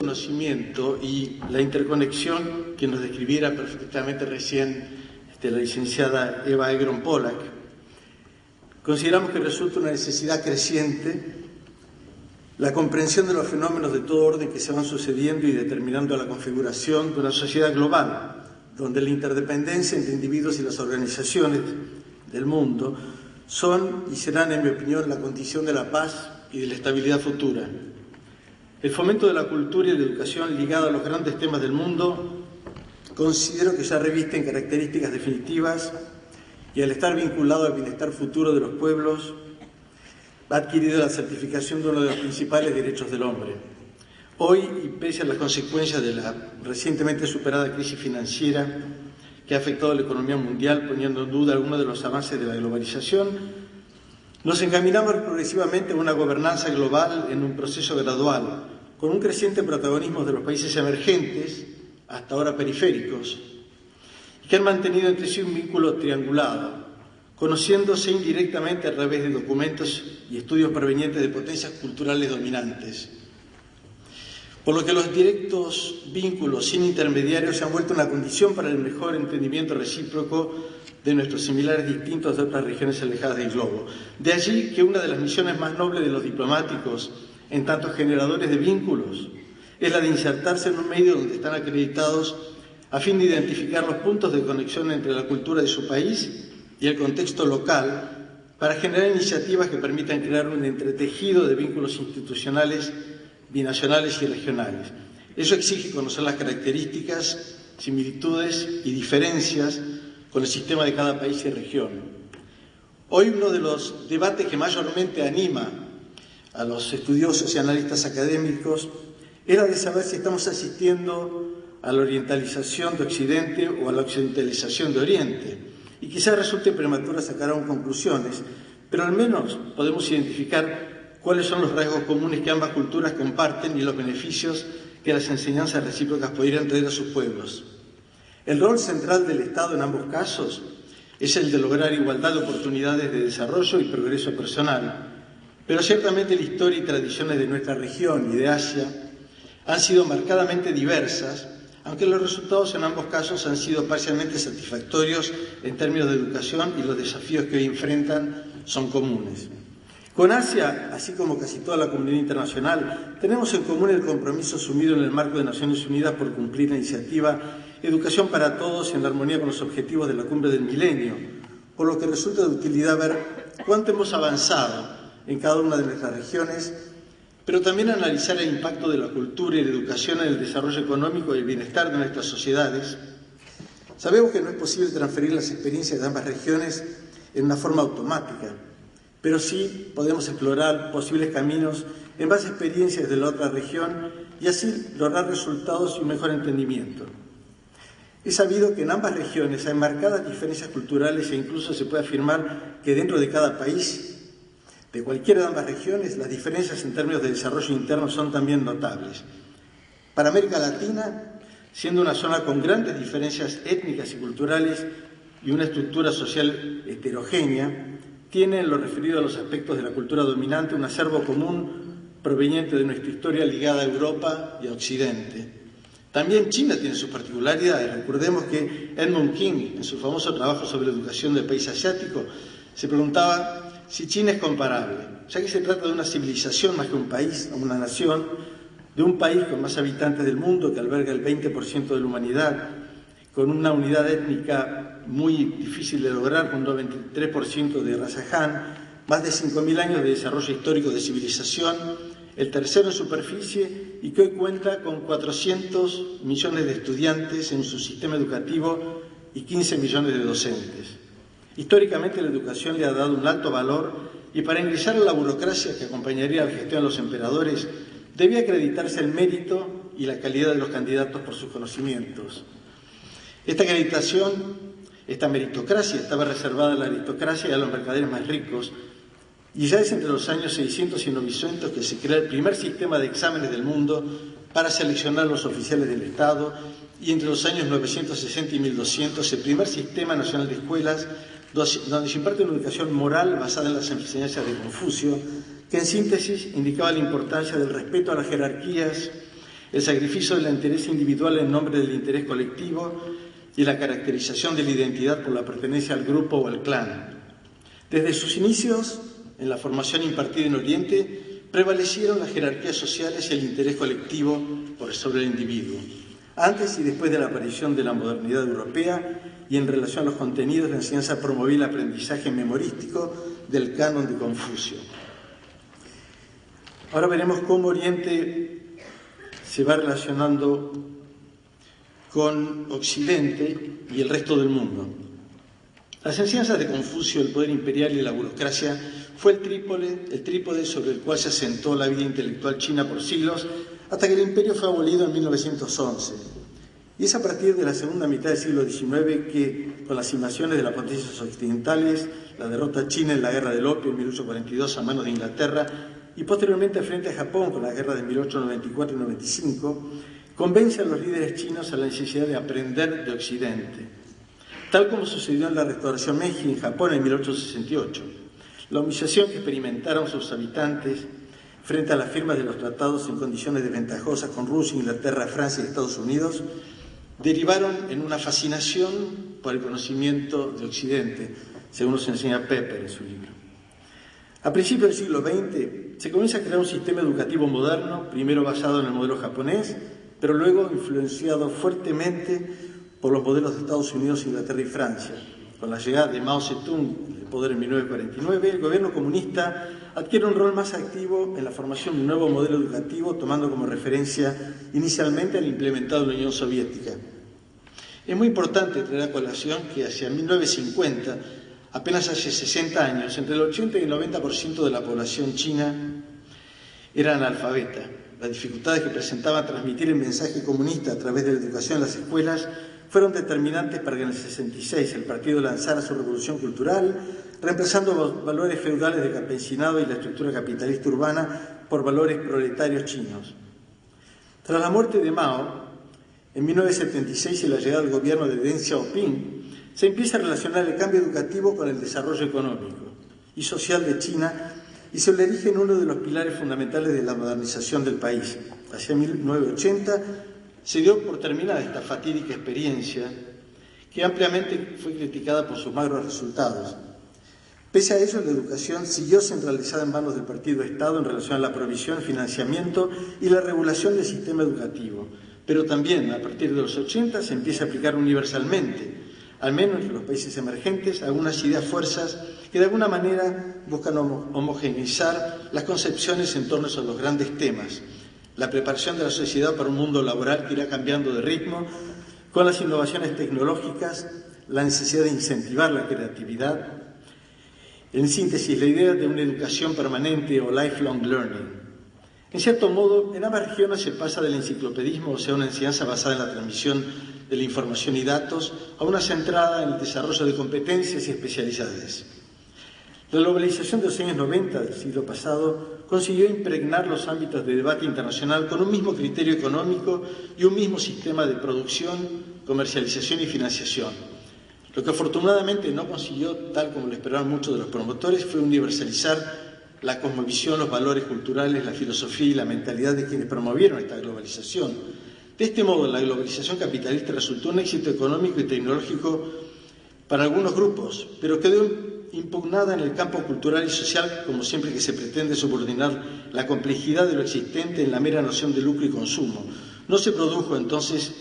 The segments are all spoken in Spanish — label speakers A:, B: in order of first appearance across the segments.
A: conocimiento y la interconexión que nos describiera perfectamente recién la licenciada Eva Egron Pollack, consideramos que resulta una necesidad creciente la comprensión de los fenómenos de todo orden que se van sucediendo y determinando la configuración de una sociedad global, donde la interdependencia entre individuos y las organizaciones del mundo son y serán, en mi opinión, la condición de la paz y de la estabilidad futura. El fomento de la cultura y la educación ligada a los grandes temas del mundo considero que ya revisten características definitivas y al estar vinculado al bienestar futuro de los pueblos ha adquirido la certificación de uno de los principales derechos del hombre. Hoy, y pese a las consecuencias de la recientemente superada crisis financiera que ha afectado a la economía mundial, poniendo en duda algunos de los avances de la globalización, nos encaminamos progresivamente a una gobernanza global en un proceso gradual, con un creciente protagonismo de los países emergentes, hasta ahora periféricos, y que han mantenido entre sí un vínculo triangulado, conociéndose indirectamente a través de documentos y estudios provenientes de potencias culturales dominantes. Por lo que los directos vínculos sin intermediarios se han vuelto una condición para el mejor entendimiento recíproco de nuestros similares distintos de otras regiones alejadas del globo. De allí que una de las misiones más nobles de los diplomáticos, en tanto generadores de vínculos, es la de insertarse en un medio donde están acreditados a fin de identificar los puntos de conexión entre la cultura de su país y el contexto local para generar iniciativas que permitan crear un entretejido de vínculos institucionales, binacionales y regionales. Eso exige conocer las características, similitudes y diferencias con el sistema de cada país y región. Hoy uno de los debates que mayormente anima a los estudiosos y analistas académicos era de saber si estamos asistiendo a la orientalización de Occidente o a la occidentalización de Oriente. Y quizás resulte prematuro sacar aún conclusiones, pero al menos podemos identificar cuáles son los rasgos comunes que ambas culturas comparten y los beneficios que las enseñanzas recíprocas podrían traer a sus pueblos. El rol central del Estado en ambos casos es el de lograr igualdad de oportunidades de desarrollo y progreso personal, pero ciertamente la historia y tradiciones de nuestra región y de Asia han sido marcadamente diversas, aunque los resultados en ambos casos han sido parcialmente satisfactorios en términos de educación y los desafíos que hoy enfrentan son comunes. Con Asia, así como casi toda la comunidad internacional, tenemos en común el compromiso asumido en el marco de Naciones Unidas por cumplir la iniciativa Educación para Todos en armonía con los objetivos de la Cumbre del Milenio, por lo que resulta de utilidad ver cuánto hemos avanzado en cada una de nuestras regiones, pero también analizar el impacto de la cultura y la educación en el desarrollo económico y el bienestar de nuestras sociedades. Sabemos que no es posible transferir las experiencias de ambas regiones en una forma automática, pero sí podemos explorar posibles caminos en base a experiencias de la otra región y así lograr resultados y un mejor entendimiento. Es sabido que en ambas regiones hay marcadas diferencias culturales e incluso se puede afirmar que dentro de cada país, de cualquiera de ambas regiones, las diferencias en términos de desarrollo interno son también notables. Para América Latina, siendo una zona con grandes diferencias étnicas y culturales y una estructura social heterogénea, tiene en lo referido a los aspectos de la cultura dominante un acervo común proveniente de nuestra historia ligada a Europa y a Occidente. También China tiene sus particularidades. Recordemos que Edmund King, en su famoso trabajo sobre la educación del país asiático, se preguntaba si China es comparable, ya que se trata de una civilización más que un país o una nación, de un país con más habitantes del mundo que alberga el 20% de la humanidad, con una unidad étnica muy difícil de lograr, con un 93% de raza Han, más de 5.000 años de desarrollo histórico de civilización, el tercero en superficie y que hoy cuenta con 400 millones de estudiantes en su sistema educativo y 15 millones de docentes. Históricamente la educación le ha dado un alto valor y para ingresar a la burocracia que acompañaría la gestión de los emperadores debía acreditarse el mérito y la calidad de los candidatos por sus conocimientos. Esta acreditación, esta meritocracia estaba reservada a la aristocracia y a los mercaderes más ricos y ya es entre los años 600 y 900 que se crea el primer sistema de exámenes del mundo para seleccionar los oficiales del Estado y entre los años 960 y 1200 el primer sistema nacional de escuelas donde se imparte una educación moral basada en las enseñanzas de Confucio, que en síntesis indicaba la importancia del respeto a las jerarquías, el sacrificio del interés individual en nombre del interés colectivo y la caracterización de la identidad por la pertenencia al grupo o al clan. Desde sus inicios, en la formación impartida en Oriente, prevalecieron las jerarquías sociales y el interés colectivo por sobre el individuo. Antes y después de la aparición de la modernidad europea y en relación a los contenidos, la enseñanza promovía el aprendizaje memorístico del canon de Confucio. Ahora veremos cómo Oriente se va relacionando con Occidente y el resto del mundo. Las enseñanzas de Confucio, el poder imperial y la burocracia fue el trípode sobre el cual se asentó la vida intelectual china por siglos, hasta que el imperio fue abolido en 1911. Y es a partir de la segunda mitad del siglo XIX que, con las invasiones de las potencias occidentales, la derrota china en la Guerra del Opio en 1842 a manos de Inglaterra y posteriormente frente a Japón con la guerra de 1894 y 95, convence a los líderes chinos a la necesidad de aprender de Occidente, tal como sucedió en la restauración Meiji en Japón en 1868. La humillación que experimentaron sus habitantes frente a las firmas de los tratados en condiciones desventajosas con Rusia, Inglaterra, Francia y Estados Unidos, derivaron en una fascinación por el conocimiento de Occidente, según nos enseña Pepper en su libro. A principios del siglo XX se comienza a crear un sistema educativo moderno, primero basado en el modelo japonés, pero luego influenciado fuertemente por los modelos de Estados Unidos, Inglaterra y Francia. Con la llegada de Mao Zedong al poder en 1949, el gobierno comunista adquiere un rol más activo en la formación de un nuevo modelo educativo, tomando como referencia inicialmente el implementado en la Unión Soviética. Es muy importante traer a colación que hacia 1950, apenas hace 60 años, entre el 80 y el 90% de la población china era analfabeta. Las dificultades que presentaba transmitir el mensaje comunista a través de la educación en las escuelas fueron determinantes para que en el 66 el partido lanzara su revolución cultural, reemplazando los valores feudales del campesinado y la estructura capitalista urbana por valores proletarios chinos. Tras la muerte de Mao, en 1976 y la llegada al gobierno de Deng Xiaoping, se empieza a relacionar el cambio educativo con el desarrollo económico y social de China y se le erige en uno de los pilares fundamentales de la modernización del país. Hacia 1980 se dio por terminada esta fatídica experiencia que ampliamente fue criticada por sus magros resultados. Pese a ello, la educación siguió centralizada en manos del Partido Estado en relación a la provisión, financiamiento y la regulación del sistema educativo. Pero también, a partir de los 80, se empieza a aplicar universalmente, al menos en los países emergentes, algunas ideas fuerzas que de alguna manera buscan homogeneizar las concepciones en torno a los grandes temas. La preparación de la sociedad para un mundo laboral que irá cambiando de ritmo, con las innovaciones tecnológicas, la necesidad de incentivar la creatividad. En síntesis, la idea de una educación permanente o lifelong learning. En cierto modo, en ambas regiones se pasa del enciclopedismo, o sea, una enseñanza basada en la transmisión de la información y datos, a una centrada en el desarrollo de competencias y especialidades. La globalización de los años 90 del siglo pasado consiguió impregnar los ámbitos de debate internacional con un mismo criterio económico y un mismo sistema de producción, comercialización y financiación. Lo que afortunadamente no consiguió, tal como lo esperaban muchos de los promotores, fue universalizar la cosmovisión, los valores culturales, la filosofía y la mentalidad de quienes promovieron esta globalización. De este modo, la globalización capitalista resultó un éxito económico y tecnológico para algunos grupos, pero quedó impugnada en el campo cultural y social, como siempre que se pretende subordinar la complejidad de lo existente en la mera noción de lucro y consumo. No se produjo entonces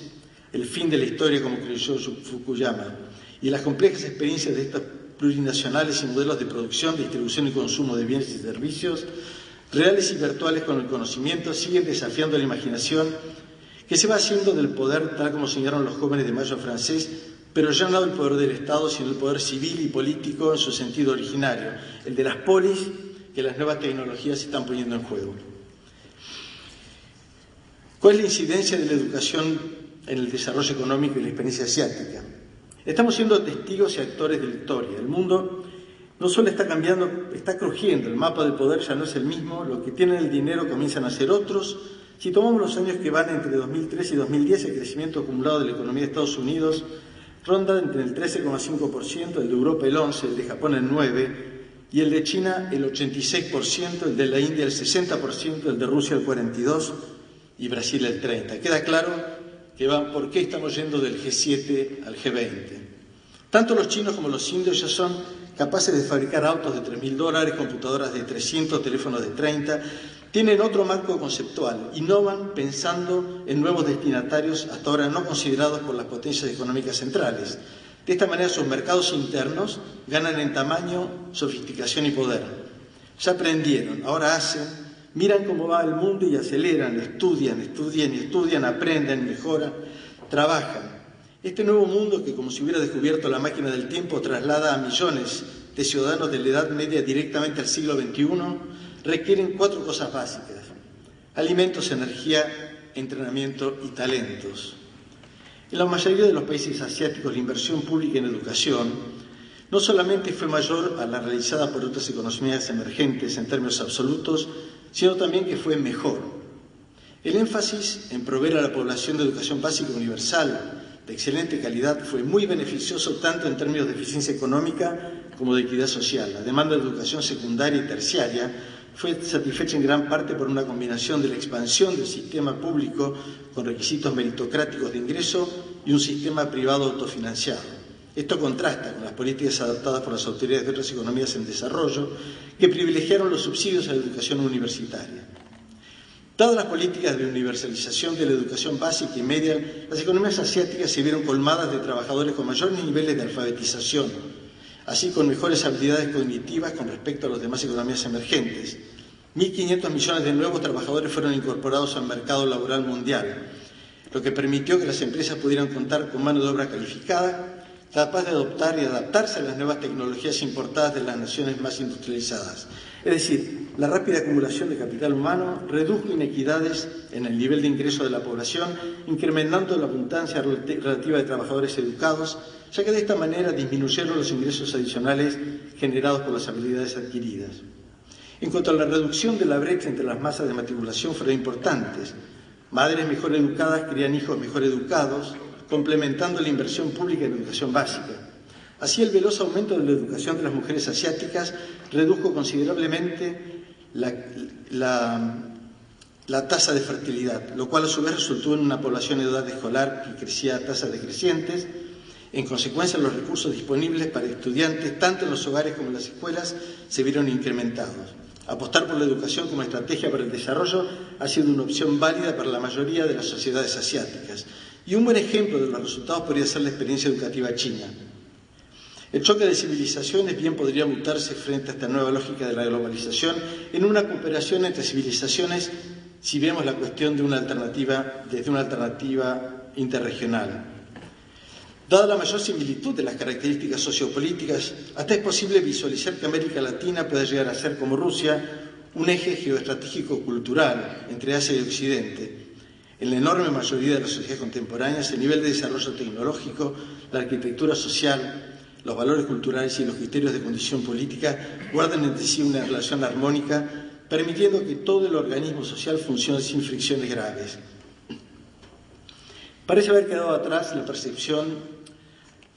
A: el fin de la historia como creyó Fukuyama, y las complejas experiencias de estas plurinacionales y modelos de producción, distribución y consumo de bienes y servicios, reales y virtuales con el conocimiento, siguen desafiando la imaginación que se va haciendo del poder, tal como señalaron los jóvenes de Mayo francés, pero ya no el poder del Estado, sino el poder civil y político en su sentido originario, el de las polis que las nuevas tecnologías están poniendo en juego. ¿Cuál es la incidencia de la educación en el desarrollo económico y la experiencia asiática? Estamos siendo testigos y actores de la historia. El mundo no solo está cambiando, está crujiendo. El mapa del poder ya no es el mismo. Los que tienen el dinero comienzan a ser otros. Si tomamos los años que van entre 2003 y 2010, el crecimiento acumulado de la economía de Estados Unidos ronda entre el 13,5%, el de Europa el 11%, el de Japón el 9%, y el de China el 86%, el de la India el 60%, el de Rusia el 42%, y Brasil el 30%. Queda claro que por qué estamos yendo del G7 al G20. Tanto los chinos como los indios ya son capaces de fabricar autos de $3.000, computadoras de 300, teléfonos de 30, tienen otro marco conceptual, innovan pensando en nuevos destinatarios hasta ahora no considerados por las potencias económicas centrales. De esta manera sus mercados internos ganan en tamaño, sofisticación y poder. Ya aprendieron, ahora hacen, miran cómo va el mundo y aceleran, estudian, aprenden, mejoran, trabajan. Este nuevo mundo que, como si hubiera descubierto la máquina del tiempo, traslada a millones de ciudadanos de la Edad Media directamente al siglo XXI, requieren 4 cosas básicas: alimentos, energía, entrenamiento y talentos. En la mayoría de los países asiáticos la inversión pública en educación no solamente fue mayor a la realizada por otras economías emergentes en términos absolutos, sino también que fue mejor. El énfasis en proveer a la población de educación básica universal de excelente calidad fue muy beneficioso tanto en términos de eficiencia económica como de equidad social. La demanda de educación secundaria y terciaria fue satisfecha en gran parte por una combinación de la expansión del sistema público con requisitos meritocráticos de ingreso y un sistema privado autofinanciado. Esto contrasta con las políticas adoptadas por las autoridades de otras economías en desarrollo que privilegiaron los subsidios a la educación universitaria. Dadas las políticas de universalización de la educación básica y media, las economías asiáticas se vieron colmadas de trabajadores con mayores niveles de alfabetización, así con mejores habilidades cognitivas con respecto a las demás economías emergentes. 1.500 millones de nuevos trabajadores fueron incorporados al mercado laboral mundial, lo que permitió que las empresas pudieran contar con mano de obra calificada, capaz de adoptar y adaptarse a las nuevas tecnologías importadas de las naciones más industrializadas. Es decir, la rápida acumulación de capital humano redujo inequidades en el nivel de ingreso de la población, incrementando la abundancia relativa de trabajadores educados, ya que de esta manera disminuyeron los ingresos adicionales generados por las habilidades adquiridas. En cuanto a la reducción de la brecha entre las masas de matriculación, fueron importantes. Madres mejor educadas crían hijos mejor educados, complementando la inversión pública en educación básica. Así, el veloz aumento de la educación de las mujeres asiáticas redujo considerablemente la tasa de fertilidad, lo cual a su vez resultó en una población en edad escolar que crecía a tasas decrecientes. En consecuencia, los recursos disponibles para estudiantes, tanto en los hogares como en las escuelas, se vieron incrementados. Apostar por la educación como estrategia para el desarrollo ha sido una opción válida para la mayoría de las sociedades asiáticas. Y un buen ejemplo de los resultados podría ser la experiencia educativa china. El choque de civilizaciones bien podría mutarse frente a esta nueva lógica de la globalización en una cooperación entre civilizaciones si vemos la cuestión de desde una alternativa interregional. Dada la mayor similitud de las características sociopolíticas, hasta es posible visualizar que América Latina pueda llegar a ser, como Rusia, un eje geoestratégico cultural entre Asia y Occidente. En la enorme mayoría de las sociedades contemporáneas, el nivel de desarrollo tecnológico, la arquitectura social, los valores culturales y los criterios de condición política guardan entre sí una relación armónica, permitiendo que todo el organismo social funcione sin fricciones graves. Parece haber quedado atrás la percepción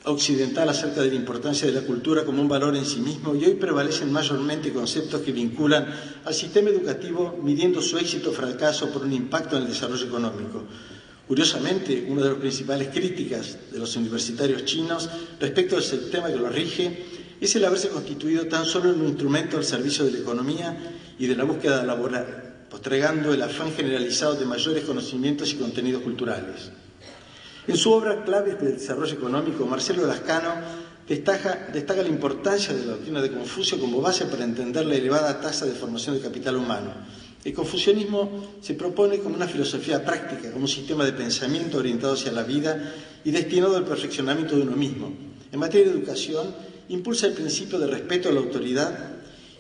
A: occidental acerca de la importancia de la cultura como un valor en sí mismo, y hoy prevalecen mayormente conceptos que vinculan al sistema educativo midiendo su éxito o fracaso por un impacto en el desarrollo económico. Curiosamente, una de las principales críticas de los universitarios chinos respecto al sistema que los rige es el haberse constituido tan solo en un instrumento al servicio de la economía y de la búsqueda laboral, postergando el afán generalizado de mayores conocimientos y contenidos culturales. En su obra Claves del desarrollo económico, Marcelo Lascano destaca la importancia de la doctrina de Confucio como base para entender la elevada tasa de formación del capital humano. El confucianismo se propone como una filosofía práctica, como un sistema de pensamiento orientado hacia la vida y destinado al perfeccionamiento de uno mismo. En materia de educación, impulsa el principio de respeto a la autoridad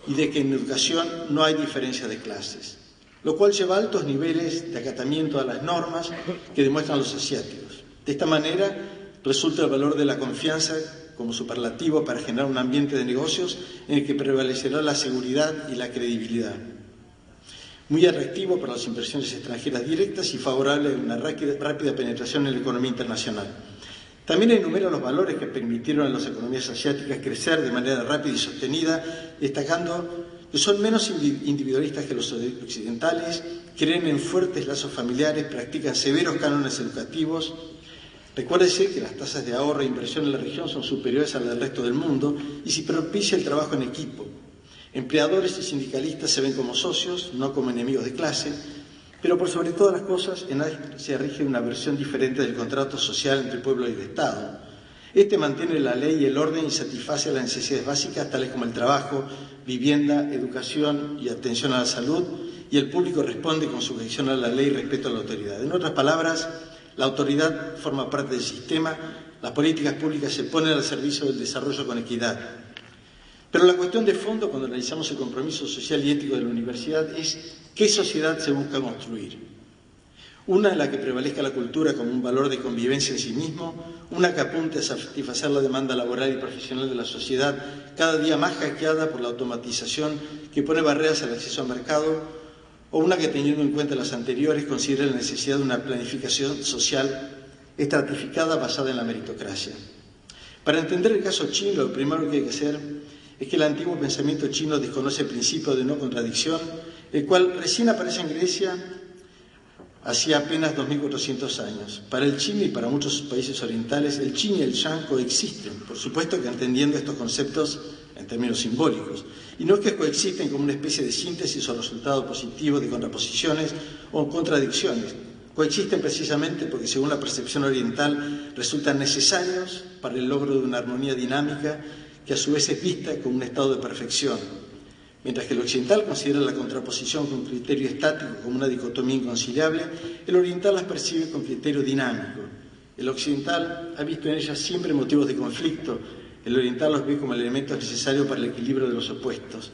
A: y de que en educación no hay diferencia de clases, lo cual lleva a altos niveles de acatamiento a las normas que demuestran los asiáticos. De esta manera, resulta el valor de la confianza como superlativo para generar un ambiente de negocios en el que prevalecerá la seguridad y la credibilidad. Muy atractivo para las inversiones extranjeras directas y favorable a una rápida penetración en la economía internacional. También enumera los valores que permitieron a las economías asiáticas crecer de manera rápida y sostenida, destacando que son menos individualistas que los occidentales, creen en fuertes lazos familiares, practican severos cánones educativos. Recuérdese que las tasas de ahorro e inversión en la región son superiores a las del resto del mundo y se propicia el trabajo en equipo. Empleadores y sindicalistas se ven como socios, no como enemigos de clase, pero por sobre todas las cosas en ADESC se rige una versión diferente del contrato social entre pueblo y el Estado. Este mantiene la ley y el orden y satisface las necesidades básicas tales como el trabajo, vivienda, educación y atención a la salud, y el público responde con sujeción a la ley y respeto a la autoridad. En otras palabras, la autoridad forma parte del sistema, las políticas públicas se ponen al servicio del desarrollo con equidad. Pero la cuestión de fondo, cuando analizamos el compromiso social y ético de la universidad, es qué sociedad se busca construir. Una en la que prevalezca la cultura como un valor de convivencia en sí mismo, una que apunte a satisfacer la demanda laboral y profesional de la sociedad, cada día más hackeada por la automatización que pone barreras al acceso al mercado, o una que, teniendo en cuenta las anteriores, considere la necesidad de una planificación social estratificada basada en la meritocracia. Para entender el caso chino, lo primero que hay que hacer es que el antiguo pensamiento chino desconoce el principio de no contradicción, el cual recién aparece en Grecia hacía apenas 2400 años. Para el chino y para muchos países orientales, el yin y el yang coexisten, por supuesto que entendiendo estos conceptos en términos simbólicos. Y no es que coexisten como una especie de síntesis o resultado positivo de contraposiciones o contradicciones. Coexisten precisamente porque, según la percepción oriental, resultan necesarios para el logro de una armonía dinámica que a su vez es vista como un estado de perfección. Mientras que el occidental considera la contraposición con criterio estático como una dicotomía inconciliable, el oriental las percibe con criterio dinámico. El occidental ha visto en ellas siempre motivos de conflicto, el oriental los ve como elementos necesarios para el equilibrio de los opuestos.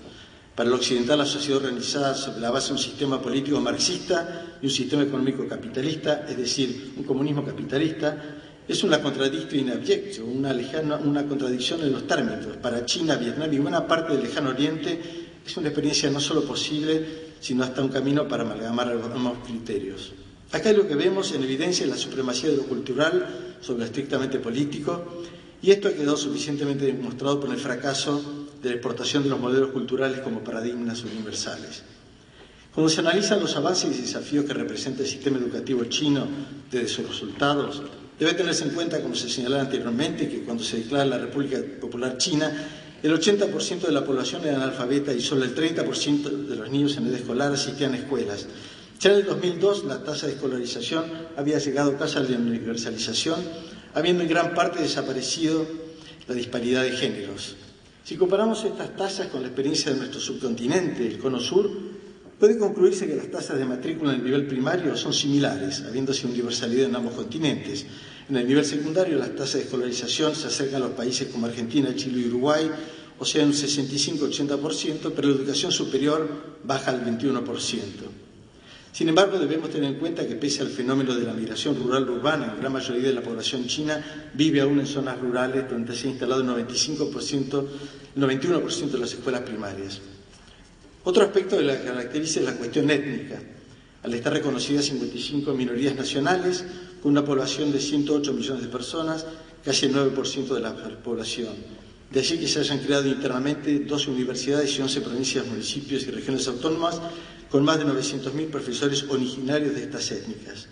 A: Para el occidental, la sociedad organizada sobre la base de un sistema político marxista y un sistema económico capitalista, es decir, un comunismo capitalista, es una contradicción in abjectio, una contradicción en los términos. Para China, Vietnam y buena parte del lejano oriente, es una experiencia no solo posible, sino hasta un camino para amalgamar ambos criterios. Acá lo que vemos en evidencia es la supremacía de lo cultural sobre lo estrictamente político, y esto ha quedado suficientemente demostrado por el fracaso de la exportación de los modelos culturales como paradigmas universales. Cuando se analizan los avances y desafíos que representa el sistema educativo chino desde sus resultados, debe tenerse en cuenta, como se señalaba anteriormente, que cuando se declara la República Popular China, el 80% de la población era analfabeta y solo el 30% de los niños en edad escolar asistían a escuelas. Ya en el 2002 la tasa de escolarización había llegado casi a la universalización, habiendo en gran parte desaparecido la disparidad de géneros. Si comparamos estas tasas con la experiencia de nuestro subcontinente, el Cono Sur, puede concluirse que las tasas de matrícula en el nivel primario son similares, habiéndose universalidad en ambos continentes. En el nivel secundario, las tasas de escolarización se acercan a los países como Argentina, Chile y Uruguay, o sea, un 65-80%, pero la educación superior baja al 21%. Sin embargo, debemos tener en cuenta que pese al fenómeno de la migración rural-urbana, la gran mayoría de la población china vive aún en zonas rurales donde se ha instalado el 91% de las escuelas primarias. Otro aspecto de la que caracteriza es la cuestión étnica. Al estar reconocidas 55 minorías nacionales, con una población de 108 millones de personas, casi el 9% de la población. De allí que se hayan creado internamente 12 universidades y 11 provincias, municipios y regiones autónomas, con más de 900.000 profesores originarios de estas étnicas.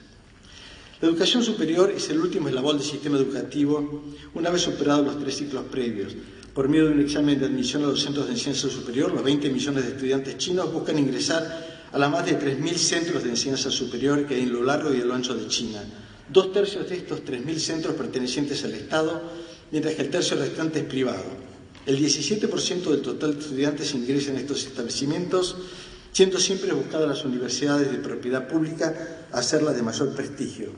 A: La educación superior es el último eslabón del sistema educativo, una vez superados los 3 ciclos previos. Por medio de un examen de admisión a los centros de enseñanza superior, los 20 millones de estudiantes chinos buscan ingresar a las más de 3.000 centros de enseñanza superior que hay en lo largo y a lo ancho de China. 2/3 de estos 3.000 centros pertenecientes al Estado, mientras que el tercio restante es privado. El 17% del total de estudiantes ingresa en estos establecimientos, siendo siempre buscadas las universidades de propiedad pública hacerlas de mayor prestigio.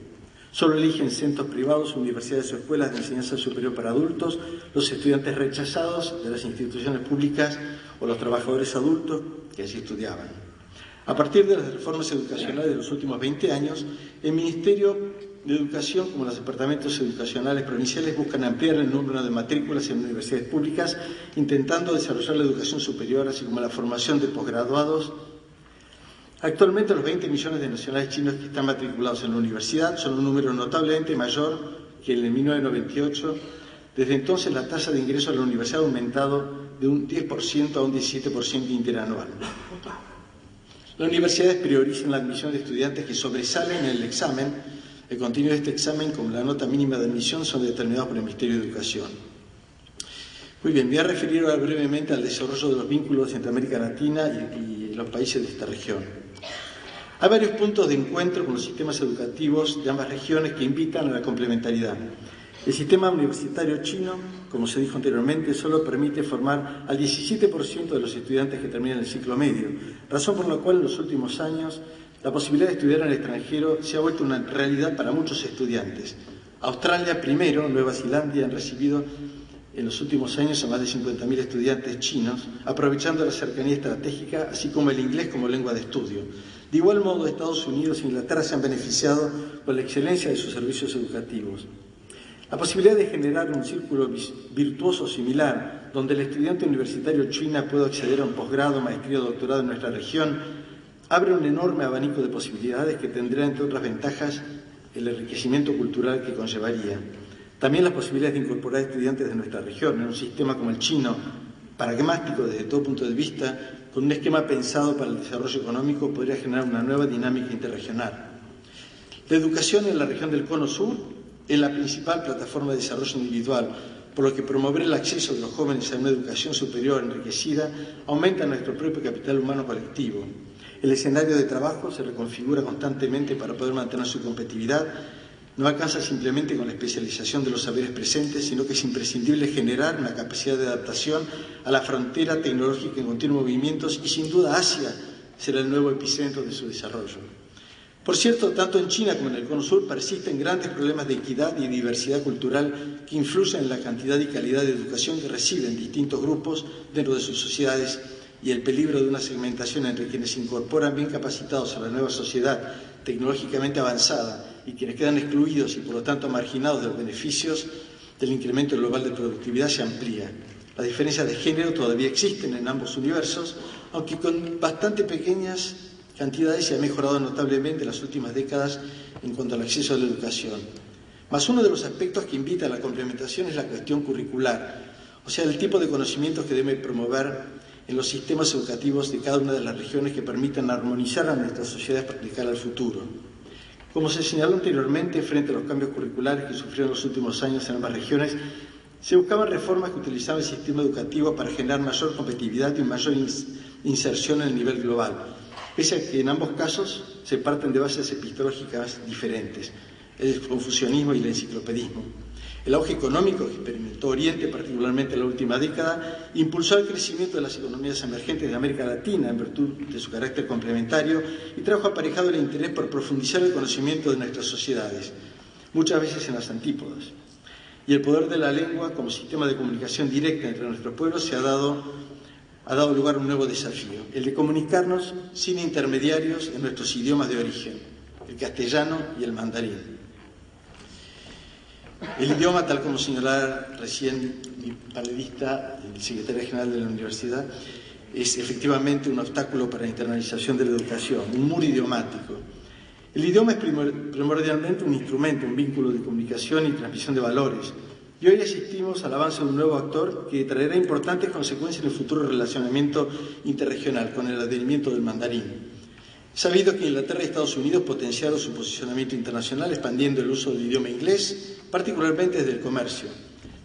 A: Solo eligen centros privados, universidades o escuelas de enseñanza superior para adultos los estudiantes rechazados de las instituciones públicas o los trabajadores adultos que allí estudiaban. A partir de las reformas educacionales de los últimos 20 años, el Ministerio de Educación, como los departamentos educacionales provinciales, buscan ampliar el número de matrículas en universidades públicas, intentando desarrollar la educación superior, así como la formación de posgraduados. Actualmente, los 20 millones de nacionales chinos que están matriculados en la universidad son un número notablemente mayor que en el 1998. Desde entonces, la tasa de ingreso a la universidad ha aumentado de un 10% a un 17% interanual. Las universidades priorizan la admisión de estudiantes que sobresalen en el examen. El contenido de este examen, como la nota mínima de admisión, son determinados por el Ministerio de Educación. Muy bien, me voy a referir ahora brevemente al desarrollo de los vínculos entre América Latina y los países de esta región. Hay varios puntos de encuentro con los sistemas educativos de ambas regiones que invitan a la complementariedad. El sistema universitario chino, como se dijo anteriormente, solo permite formar al 17% de los estudiantes que terminan el ciclo medio, razón por la cual en los últimos años la posibilidad de estudiar en el extranjero se ha vuelto una realidad para muchos estudiantes. Australia primero, Nueva Zelanda han recibido en los últimos años a más de 50.000 estudiantes chinos, aprovechando la cercanía estratégica, así como el inglés como lengua de estudio. De igual modo, Estados Unidos e Inglaterra se han beneficiado por la excelencia de sus servicios educativos. La posibilidad de generar un círculo virtuoso similar, donde el estudiante universitario chino pueda acceder a un posgrado, maestría o doctorado en nuestra región, abre un enorme abanico de posibilidades que tendrá, entre otras ventajas, el enriquecimiento cultural que conllevaría. También las posibilidades de incorporar estudiantes de nuestra región en un sistema como el chino, pragmático desde todo punto de vista, con un esquema pensado para el desarrollo económico, podría generar una nueva dinámica interregional. La educación en la región del Cono Sur es la principal plataforma de desarrollo individual, por lo que promover el acceso de los jóvenes a una educación superior enriquecida aumenta nuestro propio capital humano colectivo. El escenario de trabajo se reconfigura constantemente para poder mantener su competitividad. No alcanza simplemente con la especialización de los saberes presentes, sino que es imprescindible generar una capacidad de adaptación a la frontera tecnológica en continuos movimientos y sin duda Asia será el nuevo epicentro de su desarrollo. Por cierto, tanto en China como en el Cono Sur persisten grandes problemas de equidad y diversidad cultural que influyen en la cantidad y calidad de educación que reciben distintos grupos dentro de sus sociedades y el peligro de una segmentación entre quienes se incorporan bien capacitados a la nueva sociedad tecnológicamente avanzada y quienes quedan excluidos y por lo tanto marginados de los beneficios del incremento global de productividad se amplía. Las diferencias de género todavía existen en ambos universos, aunque con bastante pequeñas cantidades se ha mejorado notablemente en las últimas décadas en cuanto al acceso a la educación. Mas uno de los aspectos que invita a la complementación es la cuestión curricular, o sea, el tipo de conocimientos que debe promover en los sistemas educativos de cada una de las regiones que permitan armonizar a nuestras sociedades para aplicar al futuro. Como se señaló anteriormente, frente a los cambios curriculares que sufrieron en los últimos años en ambas regiones, se buscaban reformas que utilizaban el sistema educativo para generar mayor competitividad y mayor inserción en el nivel global, pese a que en ambos casos se parten de bases epistemológicas diferentes, el confucianismo y el enciclopedismo. El auge económico que experimentó Oriente, particularmente en la última década, impulsó el crecimiento de las economías emergentes de América Latina en virtud de su carácter complementario y trajo aparejado el interés por profundizar el conocimiento de nuestras sociedades, muchas veces en las antípodas. Y el poder de la lengua como sistema de comunicación directa entre nuestros pueblos ha dado lugar a un nuevo desafío, el de comunicarnos sin intermediarios en nuestros idiomas de origen, el castellano y el mandarín. El idioma, tal como señalaba recién mi panelista, el secretario general de la universidad, es efectivamente un obstáculo para la internalización de la educación, un muro idiomático. El idioma es primordialmente un instrumento, un vínculo de comunicación y transmisión de valores. Y hoy asistimos al avance de un nuevo actor que traerá importantes consecuencias en el futuro relacionamiento interregional con el advenimiento del mandarín. Sabido que Inglaterra y Estados Unidos potenciaron su posicionamiento internacional expandiendo el uso del idioma inglés, particularmente desde el comercio,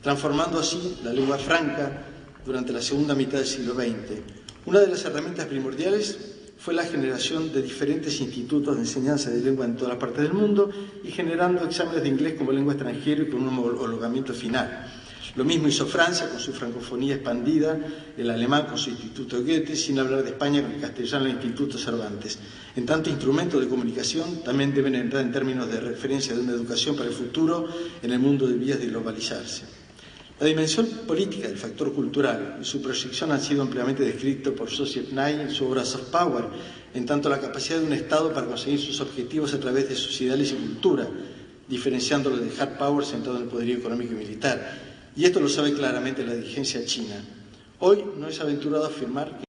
A: transformando así la lengua franca durante la segunda mitad del siglo XX. Una de las herramientas primordiales fue la generación de diferentes institutos de enseñanza de lengua en todas las partes del mundo y generando exámenes de inglés como lengua extranjera y con un homologamiento final. Lo mismo hizo Francia con su francofonía expandida, el alemán con su Instituto Goethe, sin hablar de España con el castellano y el Instituto Cervantes. En tanto, instrumentos de comunicación también deben entrar en términos de referencia de una educación para el futuro en el mundo de vías de globalizarse. La dimensión política del factor cultural y su proyección han sido ampliamente descritos por Joseph Nye en su obra Soft Power, en tanto la capacidad de un Estado para conseguir sus objetivos a través de sus ideales y cultura, diferenciándolo de Hard Power centrado en el poderío económico y militar. Y esto lo sabe claramente la dirigencia china. Hoy no es aventurado afirmar